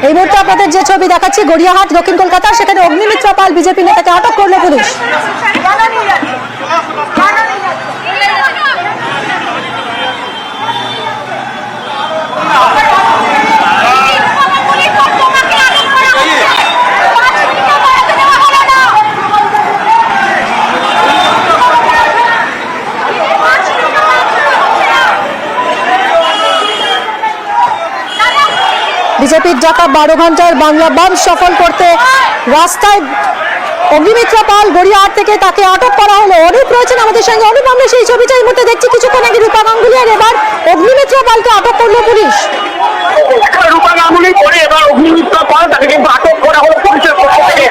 এই মুহূর্তে আপনাদের যে ছবি দেখাচ্ছি গড়িয়াহাট দক্ষিণ কলকাতা, সেখানে অগ্নিমিত্রা পাল বিজেপি নেতাকে আটক করলো পুলিশ। বিজেপির ডাকা 12 ঘন্টার বাংলা বন্ধ সফল করতে রাস্তায় অগ্নিমিত্রা পাল গড়িয়াহাট থেকে তাকে আটক করা হলো। অনুপ রয়েছেন আমাদের সঙ্গে। অনুপ, আমরা সেই ছবিটা এই মুহূর্তে দেখছি, কিছুক্ষণ আগে রূপা গাঙ্গুলি আর এবার অগ্নিমিত্রা পালকে আটক করলো পুলিশ। রূপা গাঙ্গুলি পরে এবার অগ্নিমিত্রা পাল তাকে কিন্তু আটক করা হলো পুলিশের পক্ষ থেকে।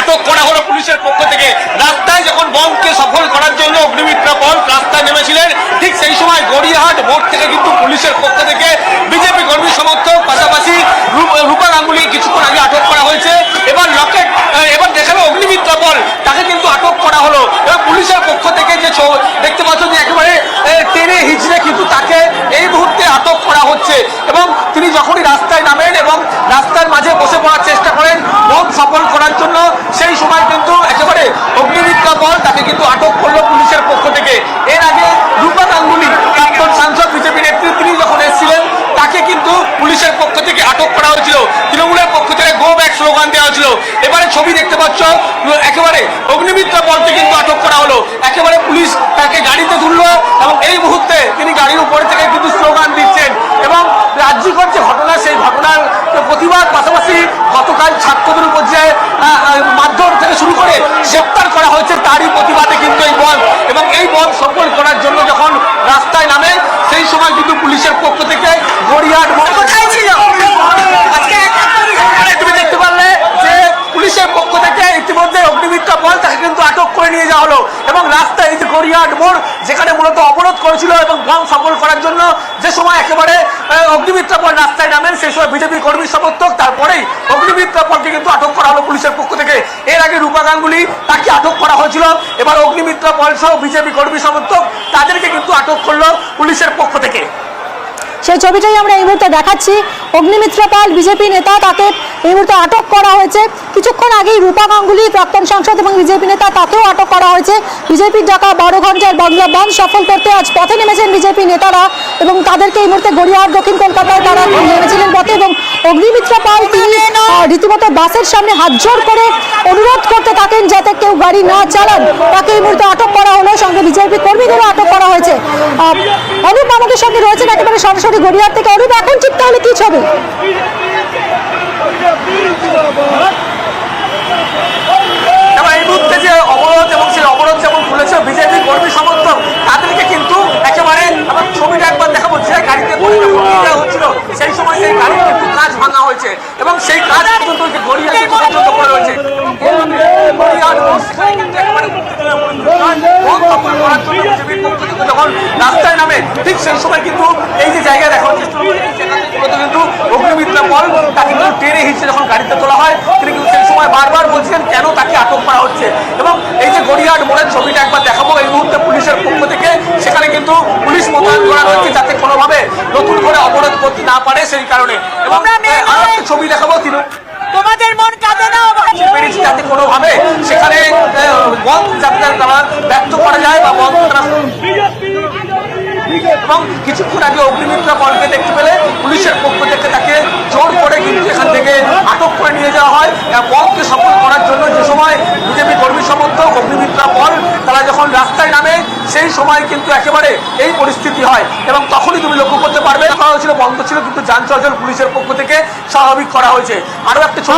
আটক করা হলো পুলিশের পক্ষ থেকে। রাস্তায় যখন বন্ধকে সফল করার জন্য অগ্নিমিত্রা পাল রাস্তায় নেমেছিলেন, ঠিক সেই সময় গড়িয়াহাট মোড় থেকে কিন্তু পুলিশের পক্ষ থেকে বিজেপি কর্মী সমর্থক পাশাপাশি রূপা গাঙ্গুলি কিছুক্ষণ আগে আটক করা হয়েছে। এবার লকেট এবার দেখাবে অগ্নিমিত্রা পাল, তাকে কিন্তু আটক করা হলো। এবার পুলিশের পক্ষ থেকে যে দেখতে পাচ্ছ যে একেবারে টেনে হিচড়ে কিন্তু তাকে এই মুহূর্তে আটক করা হচ্ছে। এবং তিনি যখনই রাস্তায় নামেন এবং রাস্তার মাঝে বসে পড়ার চেষ্টা করেন বন্ধ সফল করার জন্য, সেই সময় কিন্তু একেবারে অগ্নিমিত্রা পাল তাকে কিন্তু আটক করলো পুলিশের পক্ষ থেকে। এর আগে রূপা গাঙ্গুলি প্রাক্তন সাংসদ বিজেপি নেত্রী, তিনি যখন এসেছিলেন তাকে কিন্তু পুলিশের পক্ষ থেকে আটক করা হয়েছিল। তৃণমূলের পক্ষ থেকে গো ব্যাক স্লোগান দেওয়া হয়েছিল। এবারে ছবি দেখতে পাচ্ছ একেবারে অগ্নিমিত্রা পালকে কিন্তু আটক করা হলো। একেবারে পুলিশ তাকে গাড়িতে তুললো এবং এই মুহূর্তে তিনি গাড়ির উপরে থেকে কিন্তু স্লোগান দিচ্ছেন। এবং রাজ্যিকর যে ঘটনা, সেই ঘটনার প্রতিবাদ পাশাপাশি গতকাল ছাত্রদের উপর যে মারধর থেকে শুরু করে গ্রেপ্তার করা হয়েছে, তারই প্রতিবাদে কিন্তু এই বন্ধ এবং এই বন্ধ সফল করার জন্য যখন রাস্তায় নামে, সেই সময় কিন্তু পুলিশের পক্ষ থেকে গড়িয়াহাট কোথায় ছিল তুমি দেখতে পারলে যে পুলিশের পক্ষ থেকে ইতিমধ্যে অগ্নিমিত্রা পাল তাকে কিন্তু আটক করে নিয়ে যাওয়া হলো। এবং রাস্তায় এই যে গড়িয়াহাট মোড়, যেখানে মূলত অবরোধ করেছিল এবং বন্ধ সফল করার জন্য, যে সময় একেবারে অগ্নিমিত্রা পাল রাস্তায় নামেন, সেই সময় বিজেপি কর্মী সমর্থক, তারপরেই অগ্নিমিত্রা পালকে কিন্তু আটক করা হলো পুলিশের পক্ষ থেকে। এর আগে রূপা গাঙ্গুলি তাকে আটক করা হয়েছিল, এবার অগ্নিমিত্রা পাল সহ বিজেপি কর্মী সমর্থক তাদেরকে কিন্তু আটক করলো পুলিশের পক্ষ থেকে। সেই ছবিটাই আমরা এই মুহূর্তে দেখাচ্ছি। অগ্নিমিত্রা পাল বিজেপি নেতা, তাকে এই মুহূর্তে আটক করা হয়েছে। কিছুক্ষণ আগেই রূপা গাঙ্গুলি প্রাক্তন সাংসদ এবং বিজেপি নেতা, তাকেও আটক করা হয়েছে। বিজেপির ডাকা 12 ঘন্টার বাংলা বন্ধ সফল করতে আজ পথে নেমেছেন বিজেপি নেতারা এবং তাদেরকে এই মুহূর্তে গড়িয়াহাট দক্ষিণ কলকাতায় তারা নেমেছিলেন পথে। এবং অগ্নিমিত্রা পাল তিনি রীতিমতো বাসের সামনে হাত জোড় করে অনুরোধ করতে থাকেন যাতে কেউ গাড়ি না চালান। তাকে এই মুহূর্তে আটক করা হলো, সঙ্গে বিজেপি কর্মীদেরও আটক করা হয়েছে। অনুপ আমাদের সঙ্গে রয়েছেন একেবারে সরাসরি গড়িয়াহাট থেকে। অনুপ, এখন ঠিক তাহলে কি ছবি? এই মুহূর্তে যে অবরোধ এবং সেই অবরোধ যেমন খুলেছে বিজেপি কর্মী সমর্থক, তাদেরকে কিন্তু একেবারে আমার ছবিটা একবার দেখাবো, যে গাড়িতে হচ্ছিল সেই সময় সেই গাড়ির কিন্তু কাজ ভাঙা হয়েছে এবং সেই কাজ পর্যন্ত গড়িয়াহাট পর্যন্ত করে রয়েছে। যখন রাস্তায় নামে, ঠিক সেই সময় কিন্তু এই যে জায়গায় দেখা হচ্ছে কিন্তু অগ্নিমিত্রা পাল তাকে কিন্তু টেনে হিঁচড়ে যখন গাড়িতে তোলা হয়, তিনি কিন্তু সেই সময় বারবার বলছিলেন কেন তাকে আটক করা হচ্ছে। এবং এই যে গড়িয়াহাট মোড়ের ছবিটা একবার দেখাবো এই মুহূর্তে পুলিশের পক্ষ থেকে, সেখানে কিন্তু পুলিশ মোতায়েন করা হয়েছে যাতে কোনোভাবে নতুন করে অবরোধ করতে না পারে সেই কারণে। এবং আরো একটা ছবি দেখাবো, তোমাদের মন কাঁদে না যাতে কোনোভাবে সেখানে বন্ধ যাতে তারা ব্যক্ত করা যায় বা বন্ধ। এবং কিছুক্ষণ আগে অগ্নিমিত্রা পালকে দেখতে পেলে পুলিশের পক্ষ থেকে তাকে জোর করে কিন্তু এখান থেকে আটক করে নিয়ে যাওয়া হয় বন্ধকে সফল করার জন্য। যে সময় বিজেপি কর্মী সমর্থক অগ্নিমিত্রা পাল তারা যখন রাস্তায় নামে, সেই সময় কিন্তু একেবারে এই পরিস্থিতি হয় এবং তখনই তুমি লক্ষ্য করতে পারবে করা হয়েছিল বন্ধ ছিল, কিন্তু যান চলাচল পুলিশের পক্ষ থেকে স্বাভাবিক করা হয়েছে। আরো একটা ছবি